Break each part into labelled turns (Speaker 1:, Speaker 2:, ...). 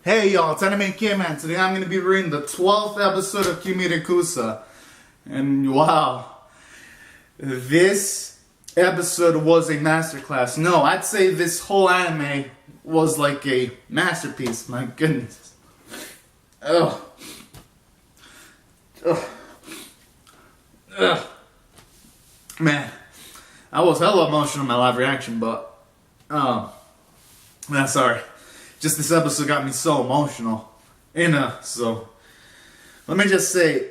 Speaker 1: Hey y'all, it's Anime Caveman. Today I'm going to be reading the 12th episode of Kemurikusa. And wow, this episode was a masterclass. No, I'd say this whole anime was like a masterpiece. My goodness. Ugh. Ugh. Ugh. Man, I was hella emotional in my live reaction, but sorry. Just this episode got me so emotional. So let me just say,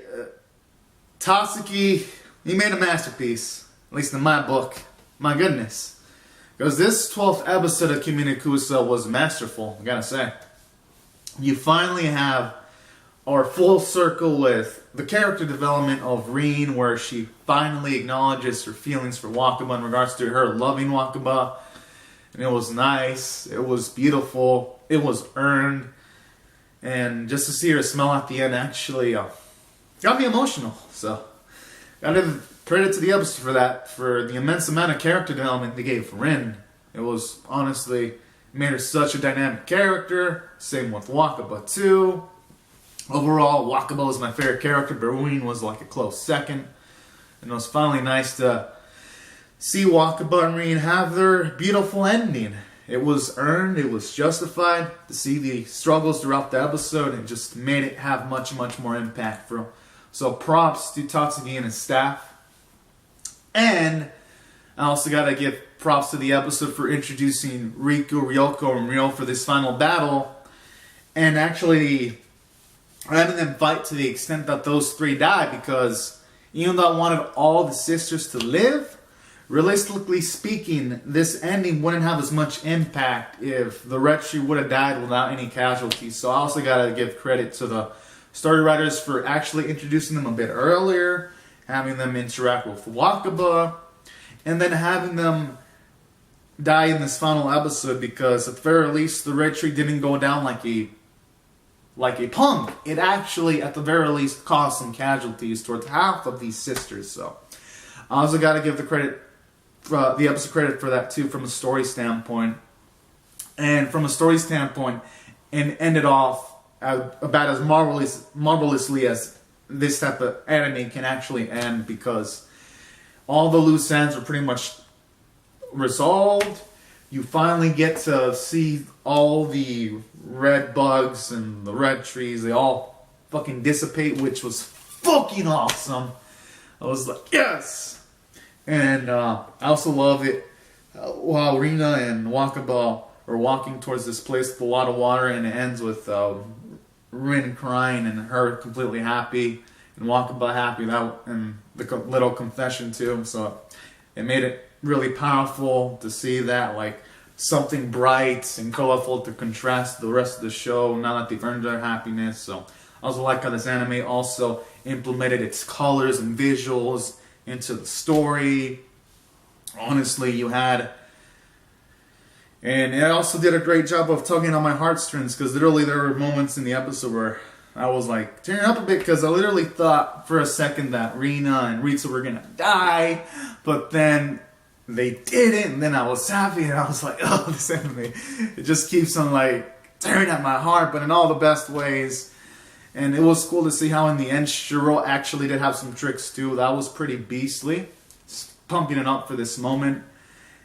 Speaker 1: Tatsuki, he made a masterpiece, at least in my book. My goodness. Because this 12th episode of Kemurikusa was masterful, I gotta say. You finally have our full circle with the character development of Rin, where she finally acknowledges her feelings for Wakaba in regards to her loving Wakaba. And it was nice, it was beautiful, it was earned, and just to see her smile at the end actually got me emotional. So, gotta give credit to the episode for that, for the immense amount of character development they gave Rin. It was honestly made her such a dynamic character. Same with Wakaba too. Overall, Wakaba was my favorite character, but Rin was like a close second. And it was finally nice to see Wakaba and Rin have their beautiful ending. It was earned, it was justified. To see the struggles throughout the episode, and just made it have much more impact. So props to Tatsuki and his staff. And I also gotta give props to the episode for introducing Riku, Ryoko, and Ryo for this final battle. And actually having them fight to the extent that those three die, because even though I wanted all the sisters to live, realistically speaking, this ending wouldn't have as much impact if the Red Tree would have died without any casualties. So I also gotta give credit to the story writers for actually introducing them a bit earlier, having them interact with Wakaba, and then having them die in this final episode, because at the very least the Red Tree didn't go down like a punk. It actually, at the very least, caused some casualties towards half of these sisters. So I also gotta give the episode credit for that too, from a story standpoint. And from a story standpoint, and ended off about as marvelously as this type of anime can actually end, because all the loose ends are pretty much resolved. You finally get to see all the red bugs and the red trees, they all fucking dissipate, which was fucking awesome. I was like, yes! And I also love it while Rina and Wakaba are walking towards this place with a lot of water, and it ends with Rin crying and her completely happy, and Wakaba happy, and the little confession too. So it made it really powerful to see that, like, something bright and colorful to contrast the rest of the show now that they've earned their happiness. So I also like how this anime also implemented its colors and visuals into the story. Honestly, and it also did a great job of tugging on my heartstrings, because literally there were moments in the episode where I was like tearing up a bit, because I literally thought for a second that Rina and Ritsu were gonna die, but then they didn't, and then I was happy, and I was like, oh, this anime, it just keeps on like tearing at my heart, but in all the best ways. And it was cool to see how in the end Shiro actually did have some tricks too. That was pretty beastly. Just pumping it up for this moment.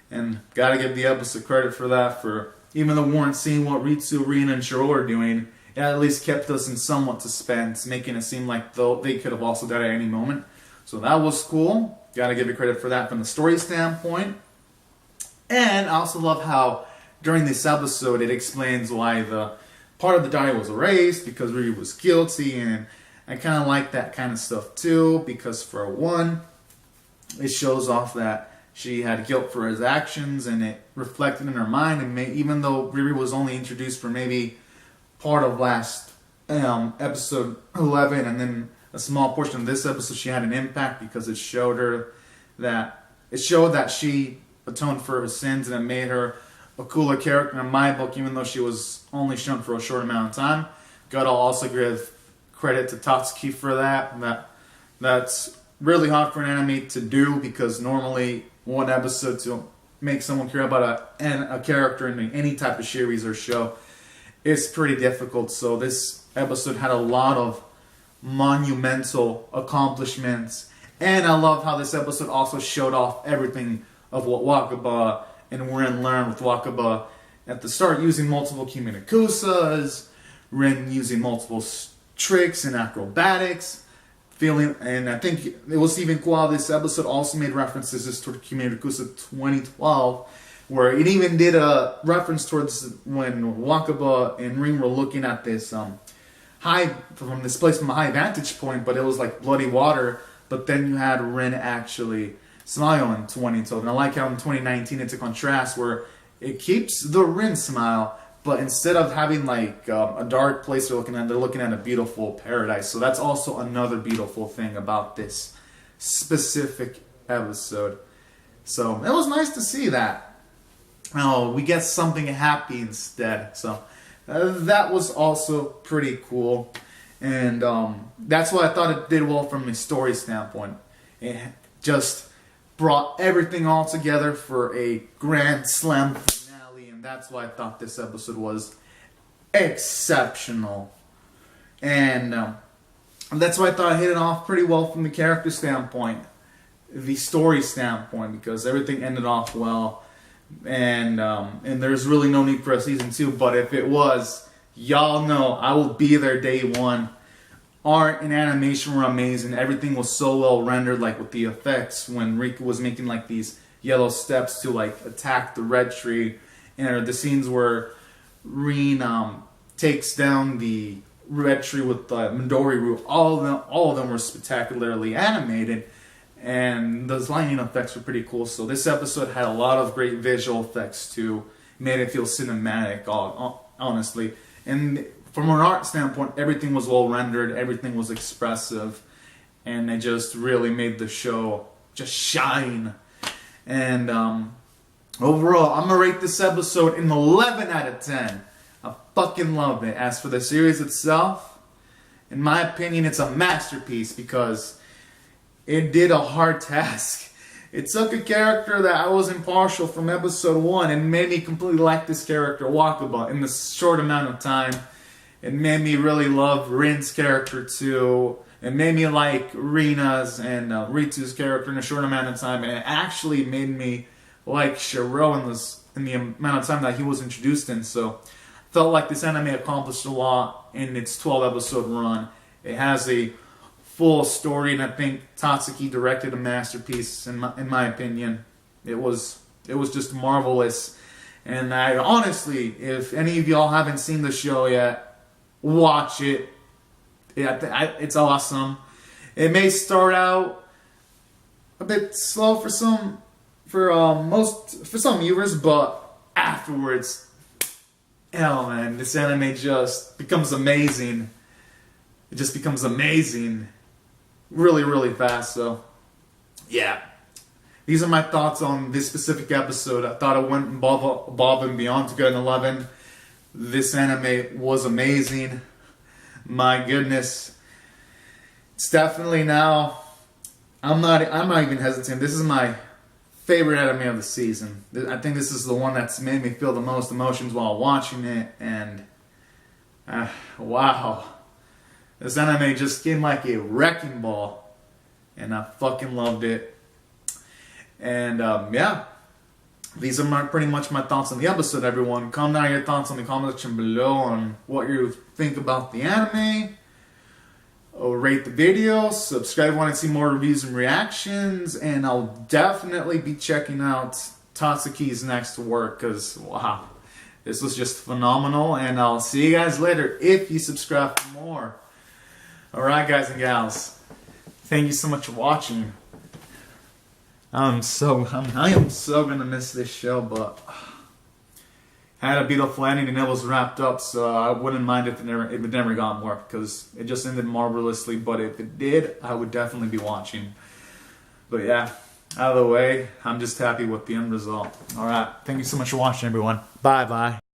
Speaker 1: And gotta give the episode credit for that. For even though we weren't seeing what Ritsu, Rina, and Shiro are doing, it at least kept us in somewhat suspense, making it seem like though they could have also died at any moment. So that was cool. Gotta give it credit for that from the story standpoint. And I also love how during this episode it explains why the part of the diary was erased, because Riri was guilty, and I kind of like that kind of stuff too, because for one, it shows off that she had guilt for his actions, and it reflected in her mind, and even though Riri was only introduced for maybe part of last episode 11, and then a small portion of this episode, she had an impact, because it showed that she atoned for her sins, and it made her a cooler character in my book, even though she was only shown for a short amount of time. Gotta also give credit to Tatsuki for that. That's really hard for an anime to do, because normally one episode to make someone care about a character in any type of series or show is pretty difficult. So this episode had a lot of monumental accomplishments, and I love how this episode also showed off everything of what Wakaba and Rin learned with Wakaba at the start, using multiple Kemurikusas, Rin using multiple tricks and acrobatics, and I think it was even cool how this episode also made references to Kemurikusa 2012, where it even did a reference towards when Wakaba and Rin were looking at this from this place from a high vantage point, but it was like bloody water. But then you had Rin actually smile in 2012. And I like how in 2019 it's a contrast where it keeps the Rin smile, but instead of having like a dark place they're looking at a beautiful paradise. So that's also another beautiful thing about this specific episode. So it was nice to see that. Oh, we get something happy instead. So that was also pretty cool. And that's why I thought it did well from a story standpoint. It just brought everything all together for a grand slam finale, and that's why I thought this episode was exceptional. And that's why I thought I hit it off pretty well from the character standpoint, the story standpoint, because everything ended off well. And there's really no need for a season 2, but if it was, y'all know I will be there day one. Art and animation were amazing. Everything was so well rendered, like with the effects when Riku was making like these yellow steps to like attack the red tree, and the scenes where Rin takes down the red tree with the Midori root. All of them were spectacularly animated, and those lighting effects were pretty cool. So this episode had a lot of great visual effects too. Made it feel cinematic, honestly. And from an art standpoint, everything was well rendered, everything was expressive, and it just really made the show just shine. And overall, I'm gonna rate this episode an 11 out of 10. I fucking love it. As for the series itself, in my opinion, it's a masterpiece because it did a hard task. It took a character that I was impartial from episode 1 and made me completely like this character, Wakaba, in this short amount of time. It made me really love Rin's character too. It made me like Rina's and Ritu's character in a short amount of time. And it actually made me like Shiro in the amount of time that he was introduced in. So I felt like this anime accomplished a lot in its 12 episode run. It has a full story, and I think Tatsuki directed a masterpiece in my opinion. It was just marvelous. And I honestly, if any of y'all haven't seen the show yet, watch it. It's awesome. It may start out a bit slow for some viewers, but afterwards, hell man, this anime just becomes amazing. It just becomes amazing really, really fast. So yeah, these are my thoughts on this specific episode. I thought it went above and beyond to get an 11. This anime was amazing. My goodness. It's definitely now, I'm not even hesitant. This is my favorite anime of the season. I think this is the one that's made me feel the most emotions while watching it. And wow. This anime just came like a wrecking ball. And I fucking loved it. And yeah. These are pretty much my thoughts on the episode, everyone. Comment down your thoughts on the comment section below on what you think about the anime. Rate the video. Subscribe if you want to see more reviews and reactions. And I'll definitely be checking out Tatsuki's next work because, wow, this was just phenomenal. And I'll see you guys later if you subscribe for more. Alright, guys and gals. Thank you so much for watching. I am so gonna miss this show, but I had a beautiful ending and it was wrapped up, so I wouldn't mind if it never got more because it just ended marvelously. But if it did, I would definitely be watching. But yeah, out of the way, I'm just happy with the end result. Alright, thank you so much for watching, everyone. Bye bye.